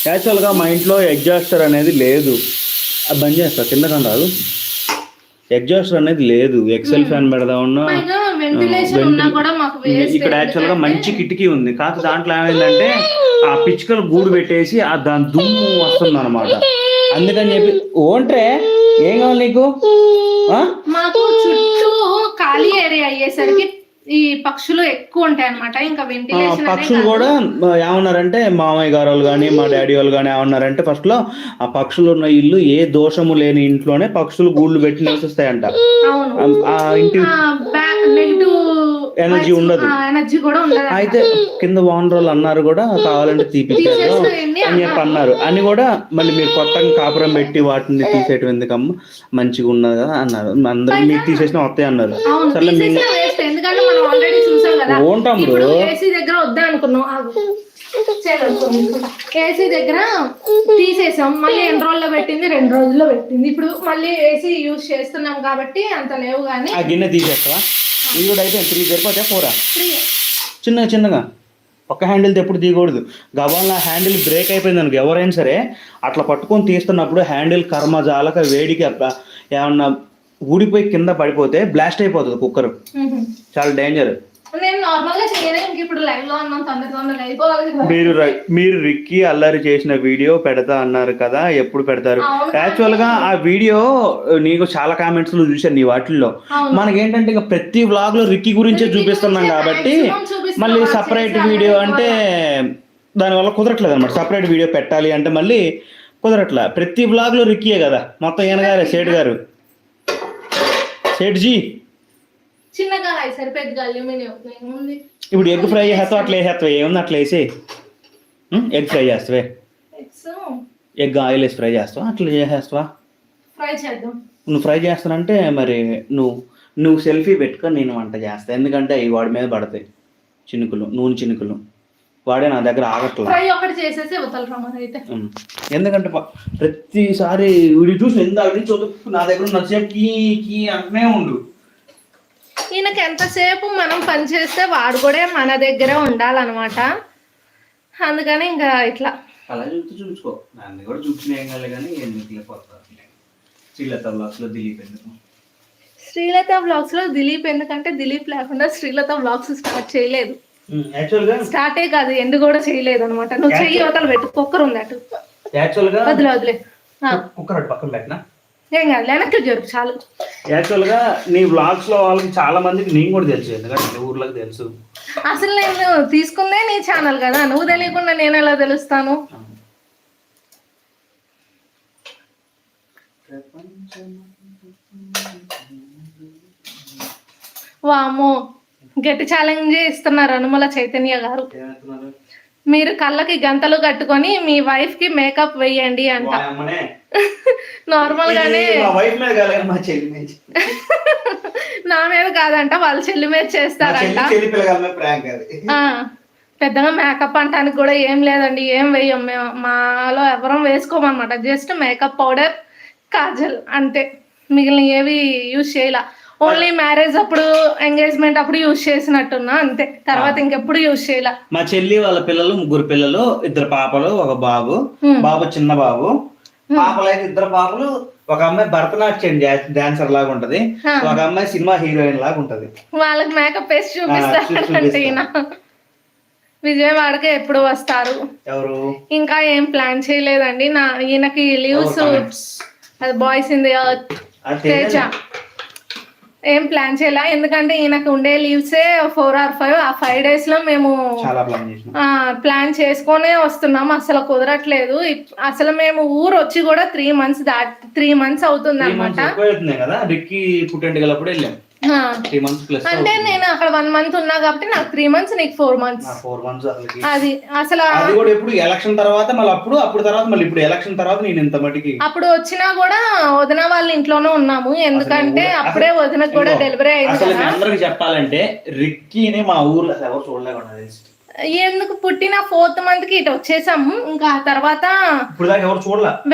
యాక్చువల్గా మా ఇంట్లో ఎగ్జాస్టర్ అనేది లేదు. అది బంద్ చేస్తా కిందకని రాదు. ఎగ్జాస్టర్ అనేది లేదు. ఎక్సెల్ ఫ్యాన్ పెడదామన్నా ఇక్కడ యాక్చువల్గా మంచి కిటికీ ఉంది. కాకపోతే దాంట్లో ఏమైందంటే ఆ పిచ్చుకలు గూడు పెట్టేసి దాని దుమ్ము వస్తుంది అనమాట. అందుకని చెప్పి ఓంట్రే ఏం కావాలి నీకు? మాకు చుట్టూ ఖాళీ ఏరియా అయ్యేసరికి ఈ పక్షులు ఎక్కువ ఉంటాయి అనమాట. ఇంకా వెంటిలేషన్ పక్షులు కూడా ఏమన్నారంటే మామయ్య గారు వాళ్ళు కానీ మా డాడీ వాళ్ళు కానీ ఏమన్నారంటే ఫస్ట్ లో ఆ పక్షులు ఉన్న ఇల్లు ఏ దోషము లేని ఇంట్లోనే పక్షులు గూళ్ళు పెట్టి నివసిస్తాయంట. ఆ ఇంటి ఎనర్జీ ఉండదు. అయితే కింద ఓనర్ వాళ్ళు అన్నారు కూడా కావాలంటే తీపిచ్చారు అని చెప్పి అన్నారు. అని కూడా మళ్ళీ మీరు కొత్తగా కాపురం పెట్టి వాటిని తీసేయటం ఎందుకమ్మా, మంచిగా ఉన్నది కదా అన్నారు. అందరూ మీరు తీసేసిన వస్తాయి అన్నారు. సరే ఏసీ దగ్గర వద్దా అనుకున్నాం, ఏసీ దగ్గర తీసేసాం. మళ్ళీ ఎన్ని రోజుల్లో పెట్టింది, 2 రోజుల్లో పెట్టింది. ఇప్పుడు మళ్ళీ ఏసీ యూజ్ చేస్తున్నాం కాబట్టి అంత లేవు. కానీ ఆ గిన్నె తీసేస్తావా? ఇది కూడా అయితే 3 సరిపోతే 4 చిన్నగా చిన్నగా ఒక్క హ్యాండిల్ ఎప్పుడు తీయకూడదు. గబాల హ్యాండిల్ బ్రేక్ అయిపోయింది అనుకో, ఎవరైనా సరే అట్లా పట్టుకొని తీస్తున్నప్పుడు హ్యాండిల్ కర్మజాలక వేడికి ఏమన్నా ఊడిపోయి కింద పడిపోతే బ్లాస్ట్ అయిపోతుంది కుక్కర్. చాలా డేంజర్. మీరు రిక్కీ అల్లరి చేసిన వీడియో పెడతా అన్నారు కదా, ఎప్పుడు పెడతారు? యాక్చువల్ గా ఆ వీడియో నీకు చాలా కామెంట్స్ లో చూసాను నీ వాటిల్లో. మనకేంటంటే ఇంకా ప్రతి వ్లాగ్ లో రిక్కీ గురించే చూపిస్తున్నాం కాబట్టి మళ్ళీ సపరేట్ వీడియో అంటే దానివల్ల కుదరట్లేదు అనమాట. సపరేట్ వీడియో పెట్టాలి అంటే మళ్ళీ కుదరట్లే. ప్రతి వ్లాగ్ లో రిక్కీయే కదా మొత్తం. ఈయన గారే సేట్ గారు, సేట్జీ చిన్నగా సరిపోయింది. ఇప్పుడు ఎగ్ ఫ్రై చేస్తావు, అట్లా వేసేస్తావే ఏముంది అట్లా వేసి ఎగ్ ఫ్రై చేస్తావే, ఎగ్ ఆయిల్ వేసి ఫ్రై చేస్తావా, అట్లా చేసేస్తావా? ఫ్రై చేద్దాం. నువ్వు ఫ్రై చేస్తానంటే మరి నువ్వు సెల్ఫీ పెట్టుకో, నేను వంట చేస్తా. ఎందుకంటే ఈ వాడి మీద పడతాయి చినుకులు, నూనె చినుకులు. వాడే నా దగ్గర ఆగట్లేదు. ఎందుకంటే ప్రతిసారి వీడియో చూసి ఎంత చదువు నా దగ్గర నచ్చేపు కీ అంటనే ఉండు. ఈయనకి ఎంతసేపు మనం పని చేస్తే వాడు కూడా మన దగ్గరే ఉండాలన్నమాట. అందుకని ఇంకా ఇట్లా అలా చూసుకో. దాన్ని కూడా చూపించిన ఏం కాలే కానీ శ్రీలత వ్లాగ్స్ లో దిలీప్ ఎందుకు? శ్రీలత వ్లాగ్స్ లో దిలీప్ ఎందుకంటే దిలీప్ లేకుండా శ్రీలత వ్లాగ్స్ స్టార్ట్ చేయలేదు. స్టార్టే కాదు, ఎండు కూడా చేయలేదు అనమాట. నువ్వు చెయ్యి అవతల పెట్టు. కుక్కర్ ఉంది అటు, వదిలే వదిలే. కుక్కర్ పక్కన పెట్టినా ఏం కాదు, వెనక్కి జరుపు చాలు. యాక్చువల్ గా నీ వ్లాగ్స్ లో వాళ్ళకి చాలా మందికి నేను కూడా తెలుసు, ఎందుకంటే ఊర్లోకి తెలుసు. అసలు నేను తీసుకుందే నీ ఛానల్ కదా, నువ్వు తెలియకుండా నేను ఎలా తెలుస్తాను? వామ్మో, గట్టి ఛాలెంజ్ ఇస్తున్నారు అనుమల చైతన్య గారు. మీరు కళ్ళకి గంతలు కట్టుకొని మీ వైఫ్ కి మేకప్ వేయండి అంట. నార్మల్ గానే నా మీద కాదంట, వాళ్ళ చెల్లి మీద చేస్తారంట. పెద్దగా మేకప్ అంటానికి కూడా ఏం లేదండి, ఏం వేయం మేము. మాలో ఎవరం వేసుకోమన్నమాట. జస్ట్ మేకప్ పౌడర్, కాజల్ అంతే. మిగిలిన ఏవి యూజ్ చేయాల. ఓన్లీ మ్యారేజ్ అప్పుడు, ఎంగేజ్మెంట్ అప్పుడు యూజ్ చేసినట్టున్నా అంతే. తర్వాత ఇంకెప్పుడు యూజ్ చేయాల. మా చెల్లి వాళ్ళ పిల్లలు 3 పిల్లలు, 2 పాపలు, 1 బాబు. బాబు చిన్న బాబు. పాపలు అయితే 2 పాపలు. ఒక అమ్మాయి భరతనాట్యం డాన్సర్ లాగా ఉంటది, ఒక అమ్మాయి సినిమా హీరోయిన్ లాగా ఉంటది. వాళ్ళకి మేకప్ వేసి చూపిస్తారంటే విజయవాడకి ఎప్పుడు వస్తారు? ఎవరు? ఇంకా ఏం ప్లాన్ చేయలేదండి. ఈయనకి లీవ్స్, అది boys in the earth Teja, ఏం ప్లాన్ చేయాల. ఎందుకంటే ఈయనకు ఉండే లీవ్సే 4 or 5. ఆ 5 days లో మేము ప్లాన్ చేసుకునే వస్తున్నాం. అసలు కుదరట్లేదు. అసలు మేము ఊరు వచ్చి కూడా 3 months అవుతుంది అనమాట. అంటే నేను అక్కడ 1 month ఉన్నా కాబట్టి నాకు 3 months, నీకు 4 months. అది అసలు ఎలక్షన్ తర్వాత ఎలక్షన్ తర్వాత నేను ఇంత మటుకి అప్పుడు వచ్చినా కూడా వదిన వాళ్ళ ఇంట్లోనే ఉన్నాము. ఎందుకంటే అప్పుడే వదిన కూడా డెలివరీ అయింది. అందరికి చెప్పాలంటే రిక్కీని మా ఊర్లో ఎవరు చూడలేకుండా ఎందుకు పుట్టిన 4th month కి ఇటు వచ్చేసాము. ఇంకా తర్వాత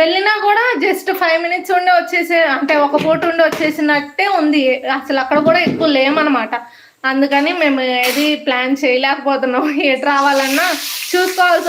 వెళ్ళినా కూడా జస్ట్ 5 minutes ఉండి వచ్చేసే, అంటే ఒక పూట ఉండి వచ్చేసినట్టే ఉంది. అసలు అక్కడ కూడా ఎక్కువ లేమన్నమాట. అందుకని మేము ఏది ప్లాన్ చేయలేకపోతున్నాం. ఎటు రావాలన్నా చూసుకోవాల్సి